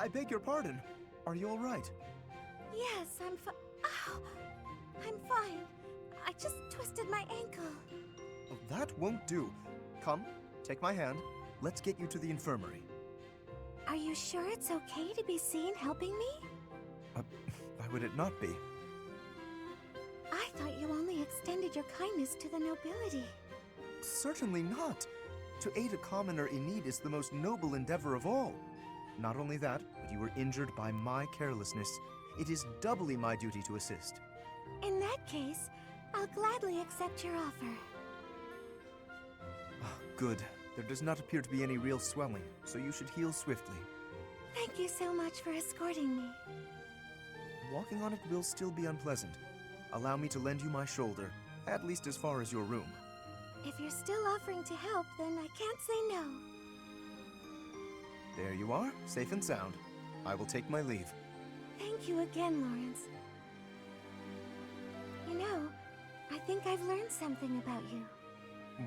I beg your pardon. Are you all right? Yes, I'm Ow! I'm fine. I just twisted my ankle. Oh, that won't do. Come, take my hand. Let's get you to the infirmary. Are you sure it's okay to be seen helping me? Why would it not be? I thought you only extended your kindness to the nobility. Certainly not. To aid a commoner in need is the most noble endeavor of all. Not only that, but you were injured by my carelessness. It is doubly my duty to assist. In that case, I'll gladly accept your offer. Good. There does not appear to be any real swelling, so you should heal swiftly. Thank you so much for escorting me. Walking on it will still be unpleasant. Allow me to lend you my shoulder, at least as far as your room. If you're still offering to help, then I can't say no. There you are, safe and sound. I will take my leave. Thank you again, Lorenz. You know, I think I've learned something about you.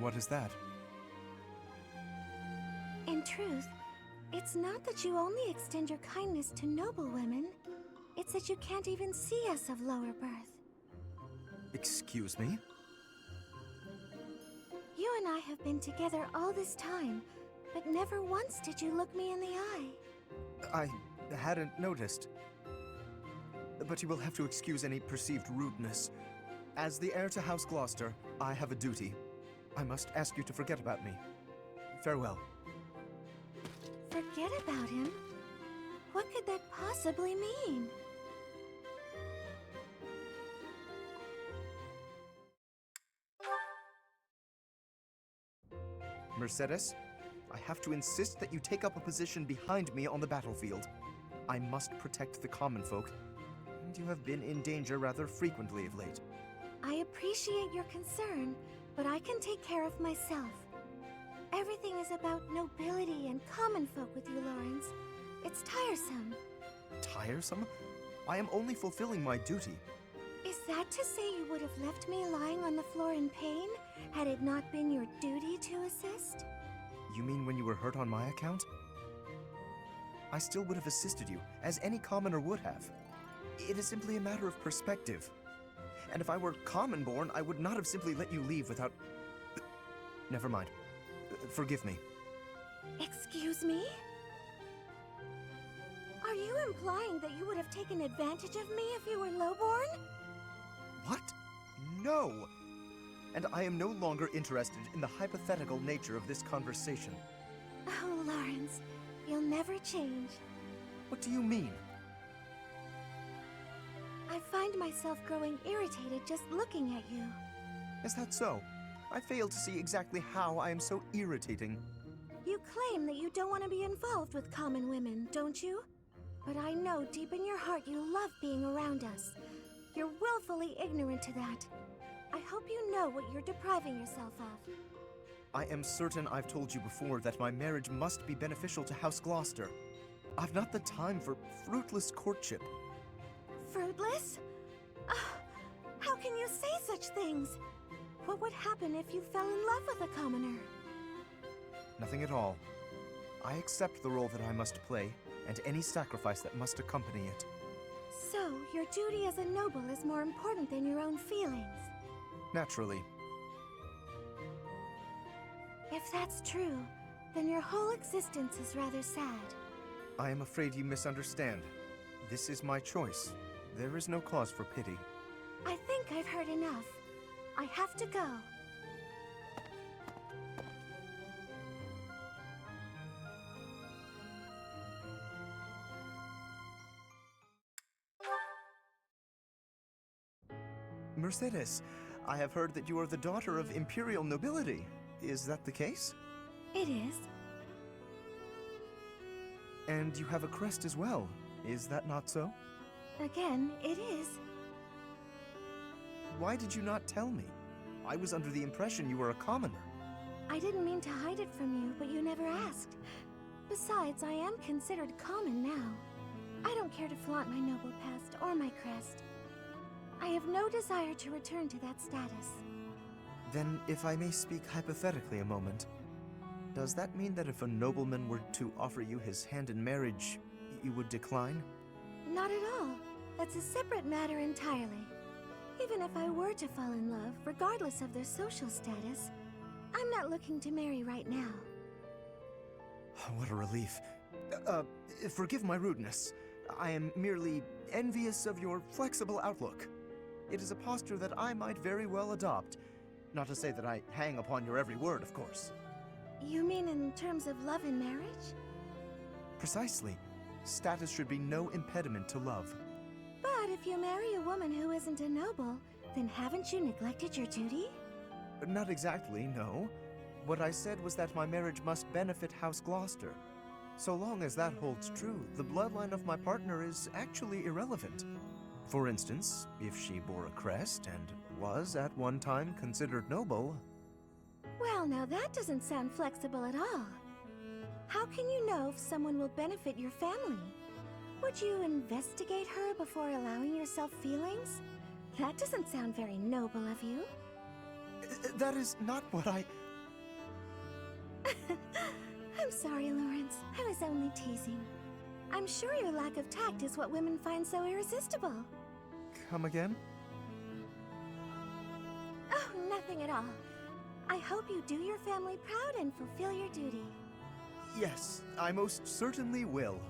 What is that? In truth, it's not that you only extend your kindness to noble women. It's that you can't even see us of lower birth. Excuse me? You and I have been together all this time, but never once did you look me in the eye. I hadn't noticed. But you will have to excuse any perceived rudeness. As the heir to House Gloucester, I have a duty. I must ask you to forget about me. Farewell. Forget about him? What could that possibly mean? Mercedes, I have to insist that you take up a position behind me on the battlefield. I must protect the common folk, and you have been in danger rather frequently of late. I appreciate your concern, but I can take care of myself. Everything is about nobility and common folk with you, Lorenz. It's tiresome. Tiresome? I am only fulfilling my duty. Is that to say you would have left me lying on the floor in pain, had it not been your duty to assist? You mean when you were hurt on my account? I still would have assisted you, as any commoner would have. It is simply a matter of perspective. And if I were common-born, I would not have simply let you leave without... Never mind. Forgive me. Excuse me? Are you implying that you would have taken advantage of me if you were lowborn? What? No! And I am no longer interested in the hypothetical nature of this conversation. Oh, Lorenz, you'll never change. What do you mean? I find myself growing irritated just looking at you. Is that so? I fail to see exactly how I am so irritating. You claim that you don't want to be involved with common women, don't you? But I know deep in your heart you love being around us. You're willfully ignorant to that. I hope you know what you're depriving yourself of. I am certain I've told you before that my marriage must be beneficial to House Gloucester. I've not the time for fruitless courtship. Fruitless? How can you say such things? What would happen if you fell in love with a commoner? Nothing at all. I accept the role that I must play, and any sacrifice that must accompany it. So, your duty as a noble is more important than your own feelings? Naturally. If that's true, then your whole existence is rather sad. I am afraid you misunderstand. This is my choice. There is no cause for pity. I think I've heard enough. I have to go. Mercedes, I have heard that you are the daughter of imperial nobility. Is that the case? It is. And you have a crest as well. Is that not so? Again, it is. Why did you not tell me? I was under the impression you were a commoner. I didn't mean to hide it from you, but you never asked. Besides, I am considered common now. I don't care to flaunt my noble past or my crest. I have no desire to return to that status. Then, if I may speak hypothetically a moment, does that mean that if a nobleman were to offer you his hand in marriage, you would decline? Not at all. That's a separate matter entirely. Even if I were to fall in love, regardless of their social status, I'm not looking to marry right now. What a relief. Forgive my rudeness. I am merely envious of your flexible outlook. It is a posture that I might very well adopt. Not to say that I hang upon your every word, of course. You mean in terms of love and marriage? Precisely. Status should be no impediment to love. But if you marry a woman who isn't a noble, then haven't you neglected your duty? Not exactly, no. What I said was that my marriage must benefit House Gloucester. So long as that holds true, the bloodline of my partner is actually irrelevant. For instance, if she bore a crest and was at one time considered noble... Well, now that doesn't sound flexible at all. How can you know if someone will benefit your family? Would you investigate her before allowing yourself feelings? That doesn't sound very noble of you. That is not what I... I'm sorry, Lorenz. I was only teasing. I'm sure your lack of tact is what women find so irresistible. Come again? Oh, nothing at all. I hope you do your family proud and fulfill your duty. Yes, I most certainly will.